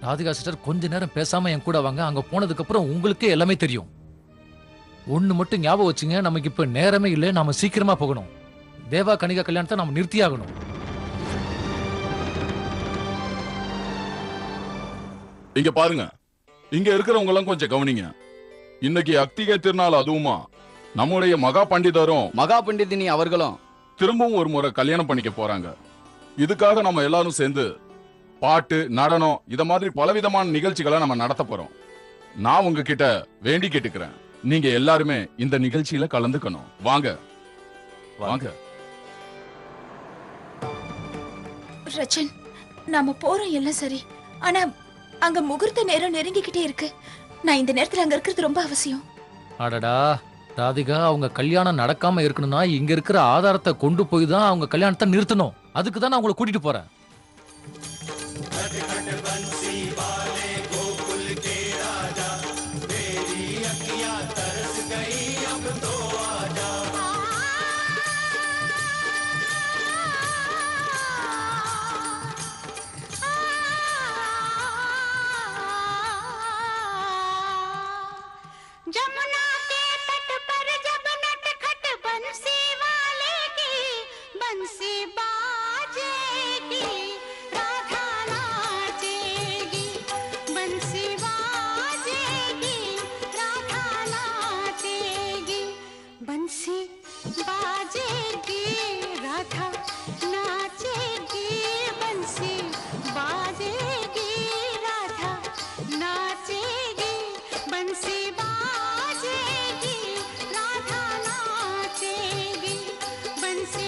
Radhika sister கொஞ்ச நேரம் பேசாம என் கூட வாங்க. அங்க போனதுக்கு அப்புறம் உங்களுக்கே எல்லாமே தெரியும். ஒண்ணு மட்டும் ஞாபகம் வச்சுங்க, நமக்கு இப்ப நேரமே இல்லை. நாம சீக்கிரமா போகணும். தேவா கனிகா கல்யாணத்தை நாம நிறுத்தியாகணும். இங்க பாருங்க, இங்க இருக்கிறவங்க எல்லாம் கொஞ்சம் கவனிங்க. இன்னைக்கு அக்திகை திருநாள், அதுவுமா நம்முடைய மகா பண்டிதரும் மகா பண்டிதினி அவர்களும் திரும்பவும் ஒரு முறை கல்யாணம் பண்ணிக்க போறாங்க. இதுக்காக நம்ம எல்லாரும் சேர்ந்து பாட்டு, நடனம், இத மாதிரி பலவிதமான நிகழ்ச்சிகளை நம்ம நடத்த போறோம். நான் உங்ககிட்ட வேண்டி கேட்டுக்கிறேன், நீங்க எல்லாருமே இந்த நிகழ்ச்சியில கலந்துக்கணும். வாங்க வாங்க. ரச்சன், நாம போறோம் எல்லாம் சரி, ஆனா அங்க முகூர்த்த நேரம் நெருங்கிக்கிட்டே இருக்கு. நான் இந்த நேரத்துல அங்க இருக்கிறது ரொம்ப அவசியம். அடடா ராதிகா, அவங்க கல்யாணம் நடக்காம இருக்கணும்னா இங்க இருக்கிற ஆதாரத்தை கொண்டு போய் தான் அவங்க கல்யாணத்தை நிறுத்தணும். அதுக்கு தான் நான் உங்களை கூட்டிட்டு போறேன். जमुना के तट पर जब नटखट बंसी वाले की बंसी बाजेगी, राधा नाचेगी, बंसी बाजेगी, राधा नाचेगी, बंसी बाजेगी, राधा नाचेगी, बंसी बाजेगी, राधा नाचेगी, बंसी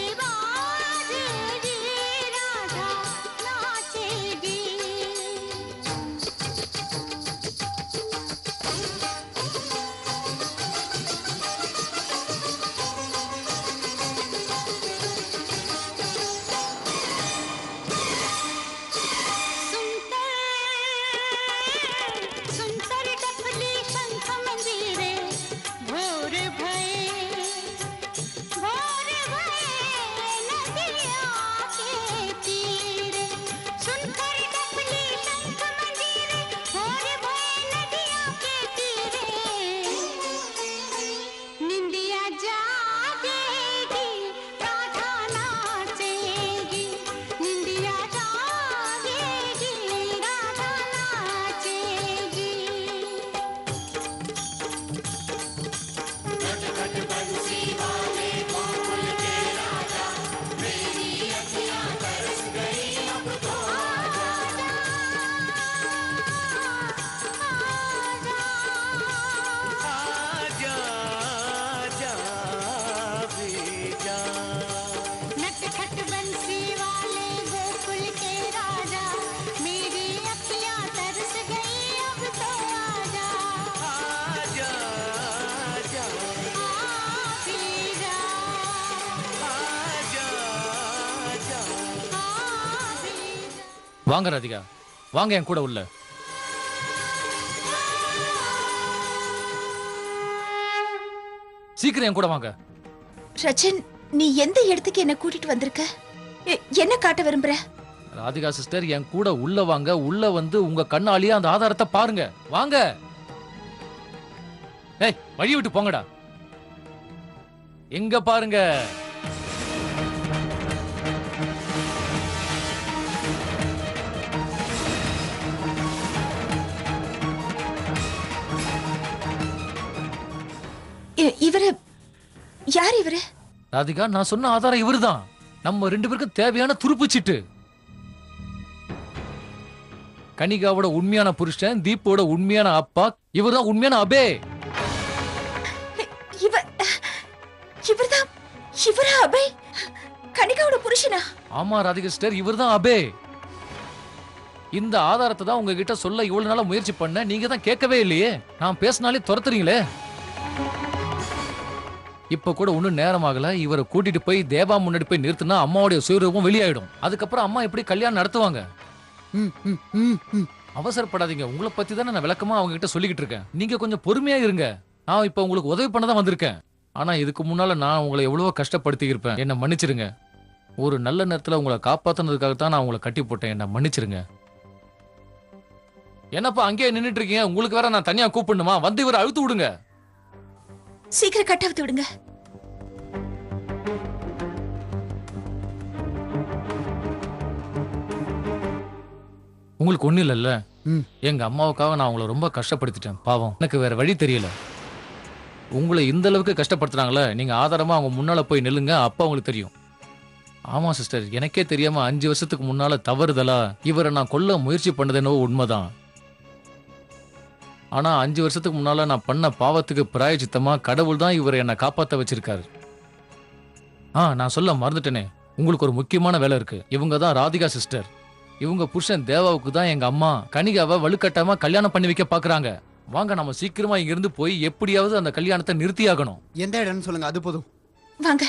வாங்க ராதிகா, வாங்க என் கூட உள்ள. சீக்கிரம் என் கூட வாங்க. ரச்சன், நீ எந்த இடத்துக்கு என்ன கூட்டிட்டு வந்திருக்க? என்ன காட்ட விரும்புற? ராதிகா சிஸ்டர், என் கூட உள்ள வாங்க. உள்ள வந்து உங்க கண்ணாலேயே அந்த ஆதாரத்தை பாருங்க. வாங்க. ஏய், வழி விட்டு போங்கடா. எங்க பாருங்க. இவரு யார்? இவரு ராதிகா, நான் சொன்ன ஆதாரம் இவருதான். நம்ம ரெண்டு பேருக்கும் தேவையான துருப்புச்சிட்டு. கனிகாவோட உண்மையான புருஷன், தீப்போட உண்மையான அப்பா, இவர்தான் உண்மையான அபே. இவரா அபே? கனிகாவோட புருஷனா? ஆமா ராதிகா சிஸ்டர், இவர்தான் அபே. இந்த ஆதாரத்தை தான் உங்ககிட்ட சொல்ல இவ்வளவு நாளா முயற்சி பண்ண. நீங்க தான் கேட்கவே இல்லையே. நான் பேசினாலே துரத்துறீங்களே. இப்ப கூட ஒன்னும் நேரம் ஆகல. இவரை கூட்டிட்டு போய் தேவா முன்னாடி போய் நிறுத்தினா அம்மாவுடைய சுயரூபம் வெளியாயிடும். அதுக்கப்புறம் அம்மா எப்படி கல்யாணம் நடத்துவாங்க? அவசரப்படாதீங்க. உங்களை பத்தி தானே நான் விளக்கமா அவங்க கிட்ட சொல்லிக்கிட்டு இருக்கேன். நீங்க கொஞ்சம் பொறுமையா இருங்க. நான் இப்ப உங்களுக்கு உதவி பண்ண தான் வந்திருக்கேன். ஆனா இதுக்கு முன்னால நான் உங்களை எவ்வளவோ கஷ்டப்படுத்தி இருப்பேன். என்ன மன்னிச்சிருங்க. ஒரு நல்ல நேரத்துல உங்களை காப்பாத்தினதுக்காக தான் நான் உங்களை கட்டி போட்டேன். என்ன மன்னிச்சிருங்க. என்னப்பா அங்கேயே நின்னுட்டு இருக்கீங்க? உங்களுக்கு வேற நான் தனியா கூப்பிடணுமா? வந்து இவரை அழுத்து விடுங்க. சீக்கிரம் கட்டாவது விடுங்க. உங்களுக்கு ஒண்ணு இல்லல்ல. எங்க அம்மாவுக்காக நான் உங்களை ரொம்ப கஷ்டப்படுத்திட்டேன். பாவம், எனக்கு வேற வழி தெரியல. உங்களை இந்த அளவுக்கு கஷ்டப்படுத்துறாங்களே, நீங்க ஆதாரமா அவங்க முன்னால போய் நில்லுங்க. அப்ப உங்களுக்கு தெரியும். ஆமா சிஸ்டர், எனக்கே தெரியாம 5 வருஷத்துக்கு முன்னால தவறுதலா இவரை நான் கொல்ல முயற்சி பண்ணது என்னவோ உண்மைதான். ஆனா 5 வருஷத்துக்கு முன்னால நான் பண்ண பாவத்துக்கு பிராயச்சித்தமா கடவுள் தான் இவரை என்னை காப்பாத்த வச்சிருக்காரு. நான் சொல்ல மறந்துட்டேனே, உங்களுக்கு ஒரு முக்கியமான வேலை இருக்கு. இவங்க தான் ராதிகா சிஸ்டர். இவங்க புருஷன் தேவாவுக்கு தான் எங்க அம்மா கனிகாவை வலுக்கட்டாம கல்யாணம் பண்ணி வைக்க பாக்குறாங்க. வாங்க, நம்ம சீக்கிரமா இங்க இருந்து போய் எப்படியாவது அந்த கல்யாணத்தை நிறுத்தியாகணும். எந்த இடம்னு சொல்லுங்க, அது போதும். வாங்க,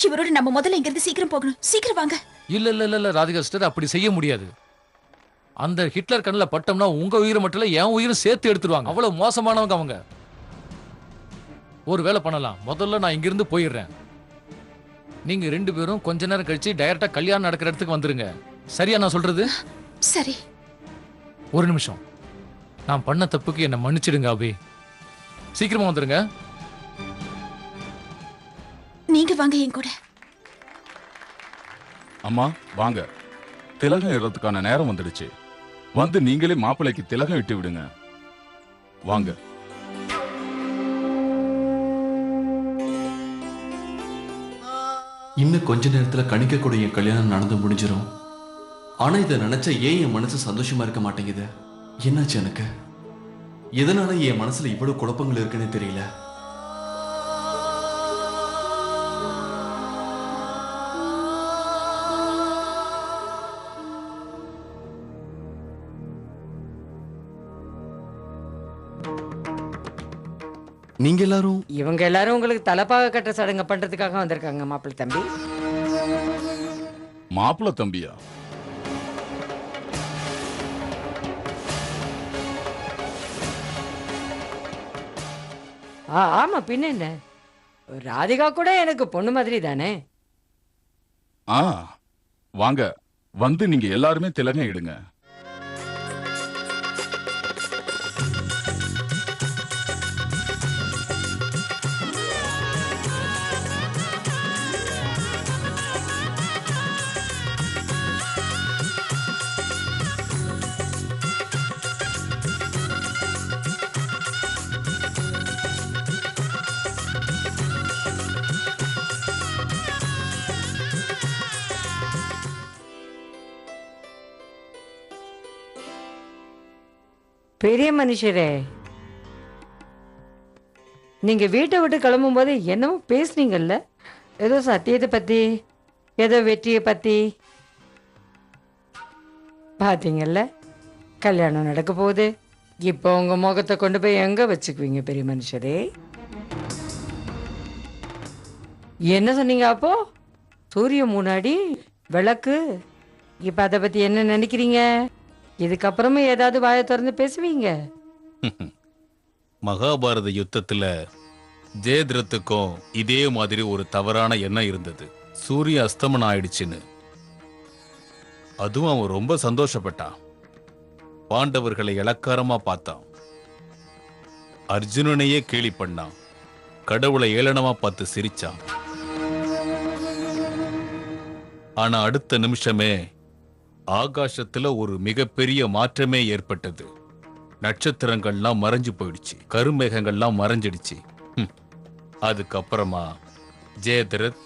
இவரோட நம்ம முதல்ல இங்க இருந்து சீக்கிரம் போகணும். சீக்கிரம் வாங்க. இல்ல இல்ல இல்ல இல்ல ராதிகா சிஸ்டர், அப்படி செய்ய முடியாது. அந்த ஹிட்லர் கண்ணில் பட்டோம்னா உங்க உயிரை மட்டும் இல்ல என் உயிரும் சேர்த்து எடுத்துருவாங்க. அவ்வளவு மோசமானவங்க அவங்க. ஒரு வேலை பண்ணலாம், முதல்ல நான் இங்கிருந்து போயிடுறேன். நீங்க 2 பேரும் கொஞ்ச நேரம் கழிச்சு டைரக்டா கல்யாணம் நடக்கிற இடத்துக்கு வந்துருங்க. சரியா நான் சொல்றது? சரி. ஒரு நிமிஷம், நான் பண்ண தப்புக்கு என்ன மன்னிச்சிடுங்க அபி. சீக்கிரமா வந்துருங்க. நீங்க வாங்க என் கூட. அம்மா வாங்க, திலகம் இடுறதுக்கான நேரம் வந்துடுச்சு. வந்து நீங்களே மாப்பிள்ளைக்கு திலகம் இட்டு விடுங்க. வாங்க. இன்னும் கொஞ்ச நேரத்துல கணிக்க கூட என் கல்யாணம் நடந்து முடிஞ்சிடும். ஆனா இதை நினைச்சா ஏன் என் மனசு சந்தோஷமா இருக்க மாட்டேங்குது? என்னாச்சு எனக்கு? எதனால என் மனசுல இவ்வளவு குழப்பங்கள் இருக்குன்னு தெரியல. நீங்க எல்லாரும் இவங்க எல்லாரும் உங்களுக்கு தலைப்பாக கட்டுற சடங்கு பண்றதுக்காக வந்திருக்காங்க மாப்பிள்ளை தம்பி. மாப்பிள்ளை தம்பியா? ஆமா, பின்ன என்ன, ராதிகா கூட எனக்கு பொண்ணு மாதிரி தானே. வாங்க, வந்து நீங்க எல்லாருமே திலகம் இடுங்க. பெரிய மனுஷரே, நீங்க வீட்டை விட்டு கிளம்பும் போது என்னமோ பேசுனீங்கல்ல, ஏதோ சத்தியத்தை பத்தி, ஏதோ வெற்றியை பத்தி. பாத்தீங்கல்ல, கல்யாணம் நடக்க போகுது. இப்போ உங்க முகத்தை கொண்டு போய் எங்க வச்சுக்குவீங்க பெரிய மனுஷரே? என்ன சொன்னீங்க அப்போ? சூரியன் முன்னாடி விளக்கு. இப்ப அதை பத்தி என்ன நினைக்கிறீங்க? இதுக்கப்புறமும் ஏதாவது வாயை திறந்து பேசுவீங்க? மகாபாரத யுத்தத்துல ஜெயத்ரத்துக்கும் இதே மாதிரி ஒரு தவறான எண்ணம் இருந்தது. சூரிய அஸ்தமனம் ஆயிடுச்சுன்னு. அதுவும் அவன் ரொம்ப சந்தோஷப்பட்டான். பாண்டவர்களை இளக்காரமா பார்த்தான். அர்ஜுனனையே கேலி பண்ணான். கடவுளை ஏளனமா பார்த்து சிரிச்சான். ஆனா அடுத்த நிமிஷமே ஆகாசத்துல ஒரு மிகப்பெரிய மாற்றமே ஏற்பட்டது. நட்சத்திரங்கள்லாம் மறைஞ்சு போயிடுச்சு. கருமேகங்கள்லாம் மறைஞ்சிடுச்சு. அதுக்கப்புறமா ஜெயத்ரத்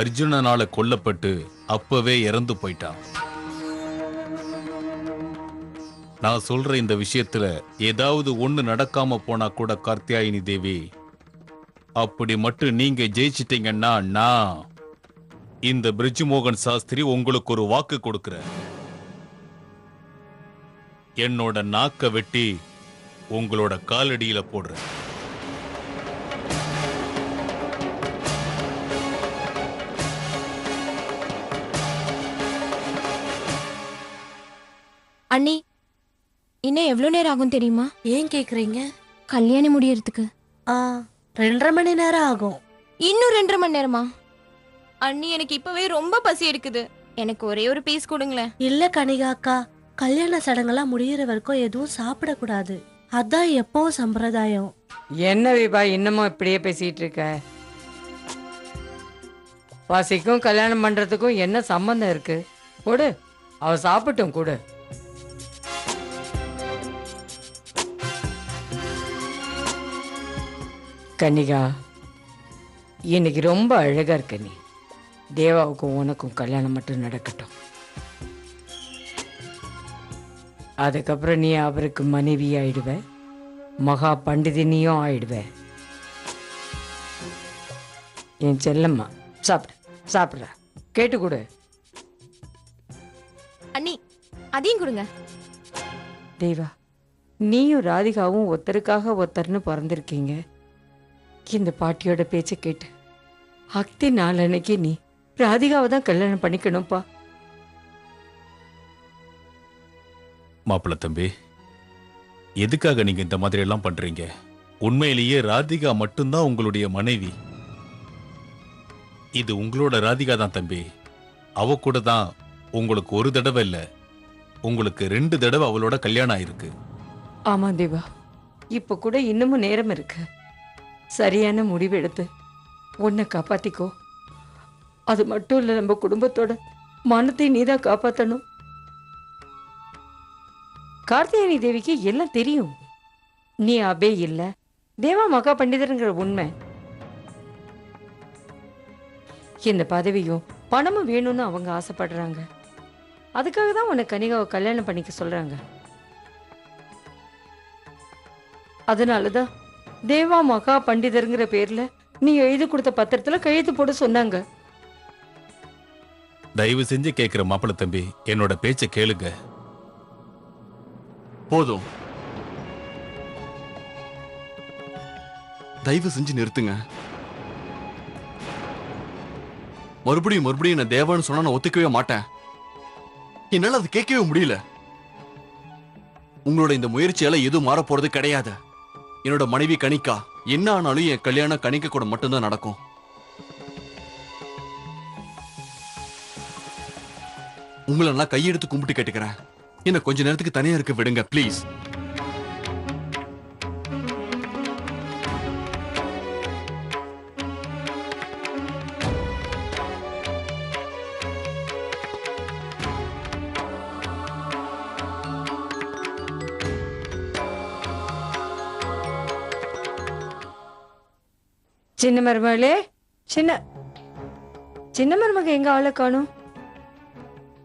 அர்ஜுனனால கொல்லப்பட்டு அப்பவே இறந்து போயிட்டான். நான் சொல்ற இந்த விஷயத்துல ஏதாவது ஒண்ணு நடக்காம போனா கூட கார்த்தியாயினி தேவி, அப்படி மட்டும் நீங்க ஜெயிச்சிட்டீங்கன்னா நான் இந்த பிரிட்ஜ் மோகன் சாஸ்திரி உங்களுக்கு ஒரு வாக்கு கொடுக்கிறேன். என்னோட நாக்க வெட்டி உங்களோட காலடியில போடுறேன். அண்ணி, இன்னும் எவ்வளவு நேரம் ஆகும் தெரியுமா? ஏன் கேக்குறீங்க? கல்யாணம் முடியறதுக்கு 2.5 மணி நேரம் ஆகும். இன்னும் 2.5 மணி நேரமா? அண்ணி, எனக்கு இப்பவே ரொம்ப பசி எடுக்குது. எனக்கு ஒரே ஒரு பீஸ் கொடுங்களேன். இல்ல கனிகா அக்கா, கல்யாண சடங்கெல்லாம் முடியிற வரைக்கும் எதுவும் சாப்பிடக்கூடாது. அதான் எப்பவும் சம்பிரதாயம். என்ன விபா இன்னமும் இப்படியே பேசிட்டு இருக்க? பசிக்கும் கல்யாணம் பண்றதுக்கும் என்ன சம்பந்தம் இருக்கு? கொடு, அவ சாப்பிட்டும் கொடு. கன்னிகா, இன்னைக்கு ரொம்ப அழகா இருக்க நீ. தேவாவுக்கும் உனக்கும் கல்யாணம் மட்டும் நடக்கட்டும். அதுக்கப்புறம் நீ அவருக்கு மனைவி ஆயிடுவ, மகா பண்டிதினியும் ஆயிடுவ. என் செல்லம்மா, சாப்பிட சாப்பிட்ற, கேட்டு கொடு. அண்ணி அதையும் கொடுங்க. தேவா, நீயும் ராதிகாவும் ஒருத்தருக்காக ஒருத்தர்னு பிறந்திருக்கீங்க. இந்த பாட்டியோட பேச்ச கேட்டு அக்தி நாளன்னைக்கு நீ ராதிகாவை தான் கல்யாணம் பண்ணிக்கணும்ப்பா. மாப்பிள்ள தம்பி, எதுக்காக நீங்க இந்த மாதிரி எல்லாம் பண்றீங்க? உண்மையிலேயே ராதிகா மட்டும்தான் உங்களுடைய மனைவி. இது உங்களோட ராதிகா தான் தம்பி. அவ கூட தான் உங்களுக்கு ஒரு தடவை இல்ல, உங்களுக்கு 2 தடவை அவளோட கல்யாணம் ஆயிருக்கு. ஆமா தேவா, இப்ப கூட இன்னமும் நேரம் இருக்கு. சரியான முடிவு எடுத்து உன்னை காப்பாத்திக்கோ. அது மட்டும் இல்ல, நம்ம குடும்பத்தோட மனத்தை நீதான் காப்பாத்தணும். கார்த்தியாயனி தேவிக்கு எல்லாம் தெரியும். நீ அபே இல்ல, தேவா மகா பண்டிதருங்கிற உண்மை. இந்த பதவியும் பணமும் வேணும்னு அவங்க ஆசைப்படுறாங்க. அதுக்காக தான் உன்னை கனிகாவை கல்யாணம் பண்ணிக்க சொல்றாங்க. அதனாலதான் தேவா மகா பண்டிதருங்கிற பேர்ல நீ எழுதி கொடுத்த பத்திரத்துல கையெழுத்து போட சொன்னாங்க. தயவு செஞ்சு கேட்கிற மாப்பிள்ள தம்பி, என்னோட பேச்ச கேளுங்க. போதும், தயவு செஞ்சு நிறுத்துங்க. மறுபடியும் மறுபடியும் நான் தேவான்னு சொன்னா நான் ஒத்துக்கவே மாட்டேன். என்னால அது கேட்கவே முடியல. உங்களோட இந்த முயற்சியால எதுவும் மாற போறது கிடையாது. என்னோட மனைவி கணிக்கா என்ன ஆனாலும் என் கல்யாணம் கணிக்க கூட மட்டும்தான் நடக்கும். உங்களை நான் கையெடுத்து கும்பிட்டு கேட்டுக்கிறேன், என்ன கொஞ்ச நேரத்துக்கு தனியா இருக்க விடுங்க ப்ளீஸ். சின்ன மருமகளே, சின்ன மருமக எங்க ஆளை காணும்?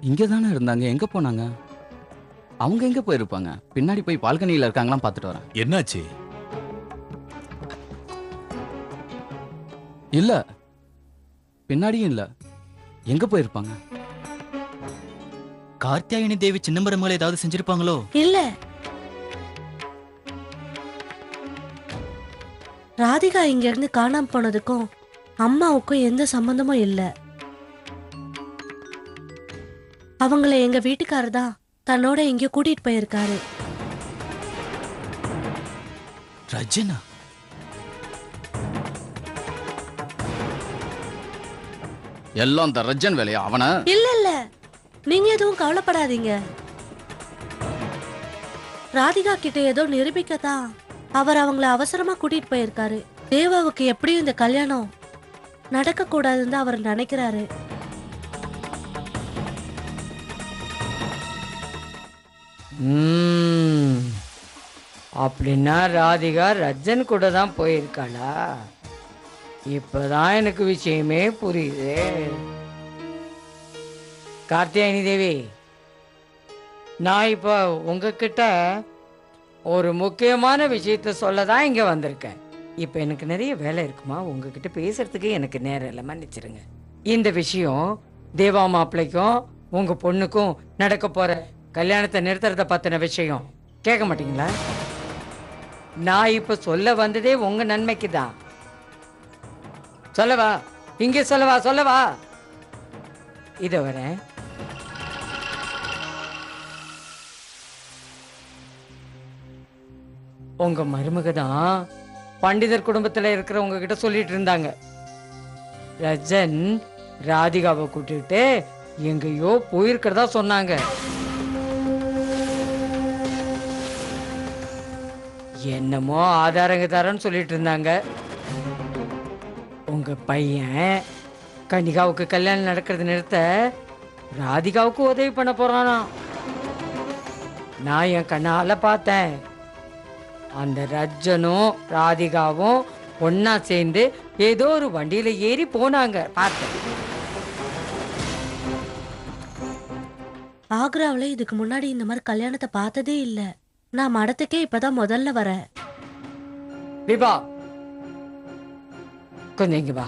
இங்கே தானே இருந்தாங்க, எங்க போனாங்க? அவங்க எங்க போயிருப்பாங்க? பின்னாடி போய் பால்கனியில இருக்காங்களாம் பார்த்துட்டு வரேன். என்னாச்சு? இல்ல, பின்னாடியும் இல்ல. எங்க போயிருப்பாங்க? கார்த்தியாயனி தேவி சின்னம்பரமகளை ஏதாவது செஞ்சிருப்பாங்களோ? இல்ல, ராதிகா இங்க இருந்து காணாம போனதுக்கும் அம்மாவுக்கும் எந்த சம்பந்தமும் இல்ல. அவங்கள எங்க வீட்டுக்காரர் தான் தன்னோட இங்க கூட்டிட்டு போயிருக்காரு. ரஜனா? எல்லாம் அந்த ரஜன் வேலையா? அவன இல்ல இல்ல, நீங்க எதுவும் கவலைப்படாதீங்க. ராதிகா கிட்ட ஏதோ நிரூபிக்கத்தான் அவர் அவங்கள அவசரமா கூட்டிட்டு போயிருக்காரு. தேவாவுக்கு எப்படியும் இந்த கல்யாணம் நடக்க கூடாதுன்னு அவர் நினைக்கிறாரு. அப்படின்னா ராதிகா ரஜன் கூட தான் போயிருக்காளா? இப்பதான் எனக்கு விஷயமே புரியுது. கார்த்தியாயனி தேவி, நான் இப்போ உங்ககிட்ட ஒரு முக்கியமான விஷயத்த சொல்ல தான் இங்க வந்திருக்கேன். இப்போ எனக்கு நிறைய வேலை இருக்குமா, உங்ககிட்ட பேசுறதுக்கு எனக்கு நேரம் இல்லை, மன்னிச்சிருங்க. இந்த விஷயம் தேவா மாப்பிள்ளைக்கும் உங்க பொண்ணுக்கும் நடக்க போற கல்யாணத்தை நிறுத்துறத பத்தின விஷயம். கேட்க மாட்டீங்களா? நான் இப்ப சொல்ல வந்ததே உங்க நன்மைக்கு தான். சொல்லவா? இங்கே சொல்லவா? இத வரேன். உங்க மருமக தான் பண்டிதர் குடும்பத்துல இருக்கிறவங்க கிட்ட சொல்லிட்டு இருந்தாங்க, ரஜன் ராதிகாவை கூட்டிட்டு எங்கேயோ போயிருக்கிறதா சொன்னாங்க. என்னமோ ஆதாரங்க தரேன்னு சொல்லிட்டு இருந்தாங்க. உங்க பையன் கனிகாவுக்கு கல்யாணம் நடக்கிறது நிறுத்த ராதிகாவுக்கு உதவி பண்ண போறானா. நான் என் கண்ணால பார்த்தேன். அந்த ரஜனும் ராதிகாவும் ஒன்னா சேர்ந்து ஏதோ ஒரு வண்டியில ஏறி போனாங்க, பார்த்தேன். ஆக்ராவுல இதுக்கு முன்னாடி இந்த மாதிரி கல்யாணத்தை பார்த்ததே இல்ல. நான் மடத்துக்கே இப்பதான் முதல்ல வரேன். விபா, கொஞ்சம் இங்க வா.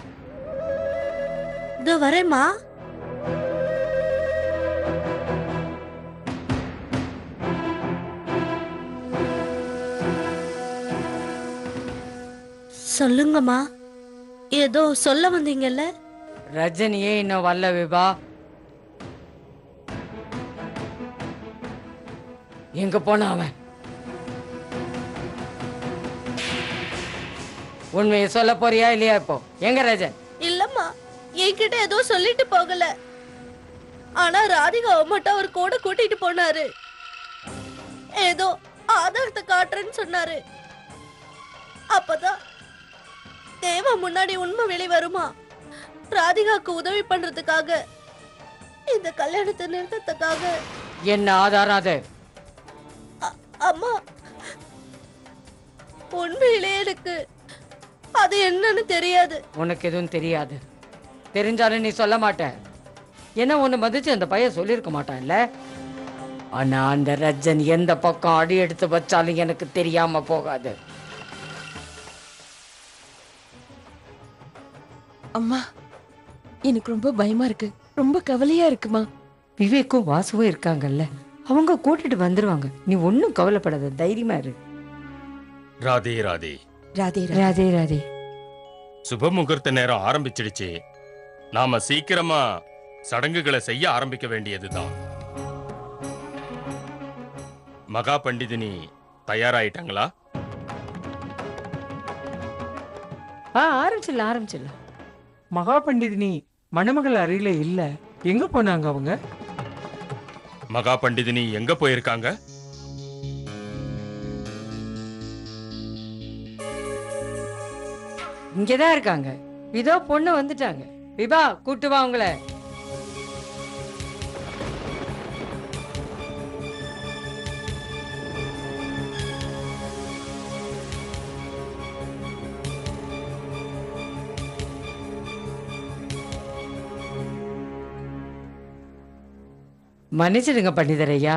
இதோ வரேம்மா. சொல்லுங்கம்மா, ஏதோ சொல்ல வந்தீங்கல்ல? ரஜினியே இன்னும் வரல விபா. எங்க போன அவன்? உண்மையை சொல்ல போறியா இல்லையா? இப்போ எங்க ரஜன்? இல்லம்மா, என்கிட்ட ஏதோ சொல்லிட்டு போகல. ஆனா ராதிகாவை மட்டும் அவர் கூட கூட்டிட்டு போனாரு. ஏதோ ஆதாரத்தை காட்டுறேன்னு சொன்னாரு. அப்பதான் தேவா முன்னாடி உண்மை வெளி வருமா, ராதிகாவுக்கு உதவி பண்றதுக்காக, இந்த கல்யாணத்தை நிறுத்தத்துக்காக. என்ன ஆதாரம் அது? அம்மா, உண்மையிலே எனக்கு அது என்னன்னு தெரியாது. உனக்கு எதுவும் தெரியாது. தெரிஞ்சாலும் நீ சொல்ல மாட்ட. என்ன ஒண்ணு மதிச்சு அந்த பையன் சொல்லியிருக்க மாட்டான்ல. ஆனா அந்த ரஜன் எந்த பக்கம் அடி எடுத்து வச்சாலும் எனக்கு தெரியாம போகாது. அம்மா, எனக்கு ரொம்ப பயமா இருக்கு, ரொம்ப கவலையா இருக்குமா. விவேக்கும் வாசுவும் இருக்காங்கல்ல, அவங்க கூட்டிட்டு வந்துருவாங்க. நீ ஒன்னும் கவலைப்படாத, தைரியமா இரு. ராதே ராதே. ராதே ராதே ராதே. சுப முகூர்த்த நேரம் ஆரம்பிச்சிடுச்சு. நாம சீக்கிரமா சடங்குகளை செய்ய ஆரம்பிக்க வேண்டியதுதான். மகா பண்டிதினி தயாராயிட்டாங்களா? ஆரம்பிச்சிடலாம். மகா பண்டிதினி மணமகள் அறையில இல்ல. எங்க போனாங்க அவங்க? மகா பண்டிதினி எங்க போயிருக்காங்க? இங்கதான் இருக்காங்க. இதோ பொண்ணு வந்துட்டாங்க. விபா, கூட்டு வா உங்களை. மன்னிச்சிடுங்க பண்டிதரையா,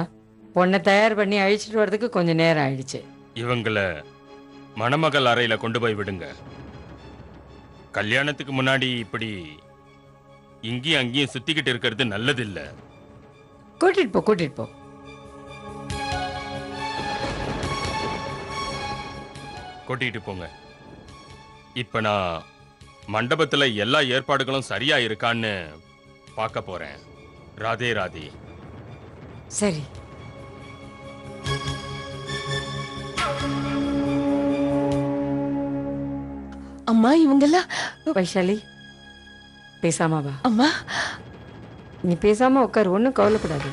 பொண்ணை தயார் பண்ணி அழிச்சிட்டு வர்றதுக்கு கொஞ்சம் நேரம் ஆயிடுச்சு. இவங்கள மணமகள் அறையில கொண்டு போய் விடுங்க. கல்யாணத்துக்கு முன்னாடி இப்படி இங்கேயும் அங்கேயும் சுத்திக்கிட்டு இருக்கிறது நல்லதில்ல. கூட்டிட்டு போ. கூட்டிட்டு போங்க. இப்ப நான் மண்டபத்துல எல்லா ஏற்பாடுகளும் சரியா இருக்கான்னு பார்க்க போறேன். ராதே ராதே. சரி. அம்மா, இவங்கெல்லாம். வைஷாலி, பேசாம வா. அம்மா, நீ பேசாம உட்காரு, ஒன்னும் கவலைப்படாது.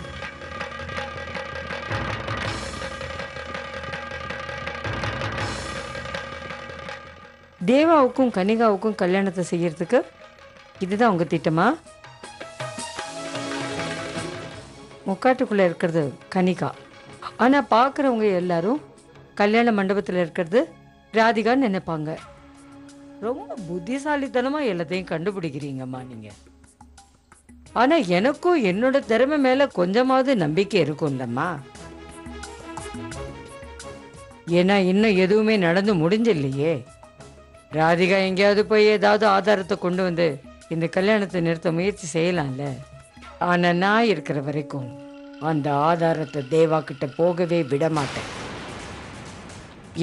தேவாவுக்கும் கனிகாவுக்கும் கல்யாணத்தை செய்யறதுக்கு இதுதான் உங்க திட்டமா? முக்காட்டுக்குள்ள இருக்கிறது கனிகா, ஆனா பாக்குறவங்க எல்லாரும் கல்யாண மண்டபத்துல இருக்கிறது ராதிகான்னு நினைப்பாங்க. ரொம்ப புத்திசாலித்தனமா எல்லாத்தையும் கண்டுபிடிக்கிறீங்கம்மா நீங்க. ஆனா எனக்கும் என்னோட திறமை மேல கொஞ்சமாவது நம்பிக்கை இருக்கும்லம்மா. ஏன்னா இன்னும் எதுவுமே நடந்து முடிஞ்சில்லையே. ராதிகா எங்கேயாவது போய் ஏதாவது ஆதாரத்தை கொண்டு வந்து இந்த கல்யாணத்தை நிறுத்த முயற்சி செய்யலாம்ல. ஆனா நான் இருக்கிற வரைக்கும் அந்த ஆதாரத்தை தேவா கிட்ட போகவே விட மாட்டேன்.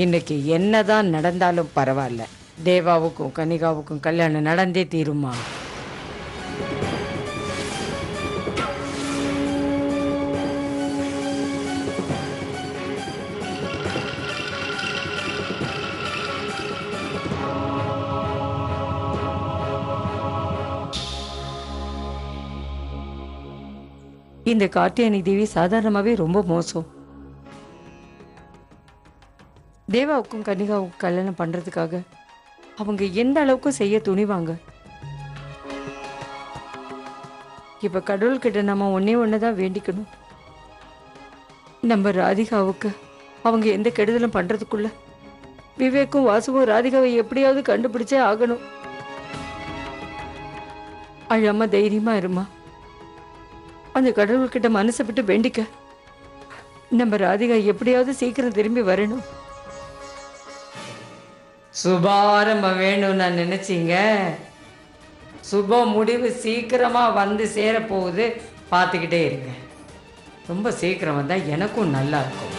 இன்னைக்கு என்னதான் நடந்தாலும் பரவாயில்ல, தேவாவுக்கும் கனிகாவுக்கும் கல்யாணம் நடந்தே தீருமா. இந்த கார்த்தியானி தேவி சாதாரணமாவே ரொம்ப மோசம். தேவாவுக்கும் கன்னிகாவுக்கும் கல்யாணம் பண்றதுக்காக அவங்க எந்த அளவுக்கு செய்ய துணிவாங்க. இப்ப கடவுள்கிட்ட நம்ம ஒன்னே ஒண்ணுதான் வேண்டிக்கணும். நம்ம ராதிகாவுக்கு அவங்க எந்த கெடுதலும் பண்றதுக்குள்ள விவேக்கும் வாசுவும் ராதிகாவை எப்படியாவது கண்டுபிடிச்சே ஆகணும். அழாம தைரியமா இருமா. அந்த கடவுள்கிட்ட மனசை விட்டு வேண்டிக்க. நம்ம ராதிகா எப்படியாவது சீக்கிரம் திரும்பி வரணும். சுபாரம்பம் வேணும்னு நான் நினைச்சீங்க. சுப முடிவு சீக்கிரமா வந்து சேரப்போகுது. பார்த்துக்கிட்டே இருங்க. ரொம்ப சீக்கிரம் வந்தா எனக்கும் நல்லா இருக்கும்.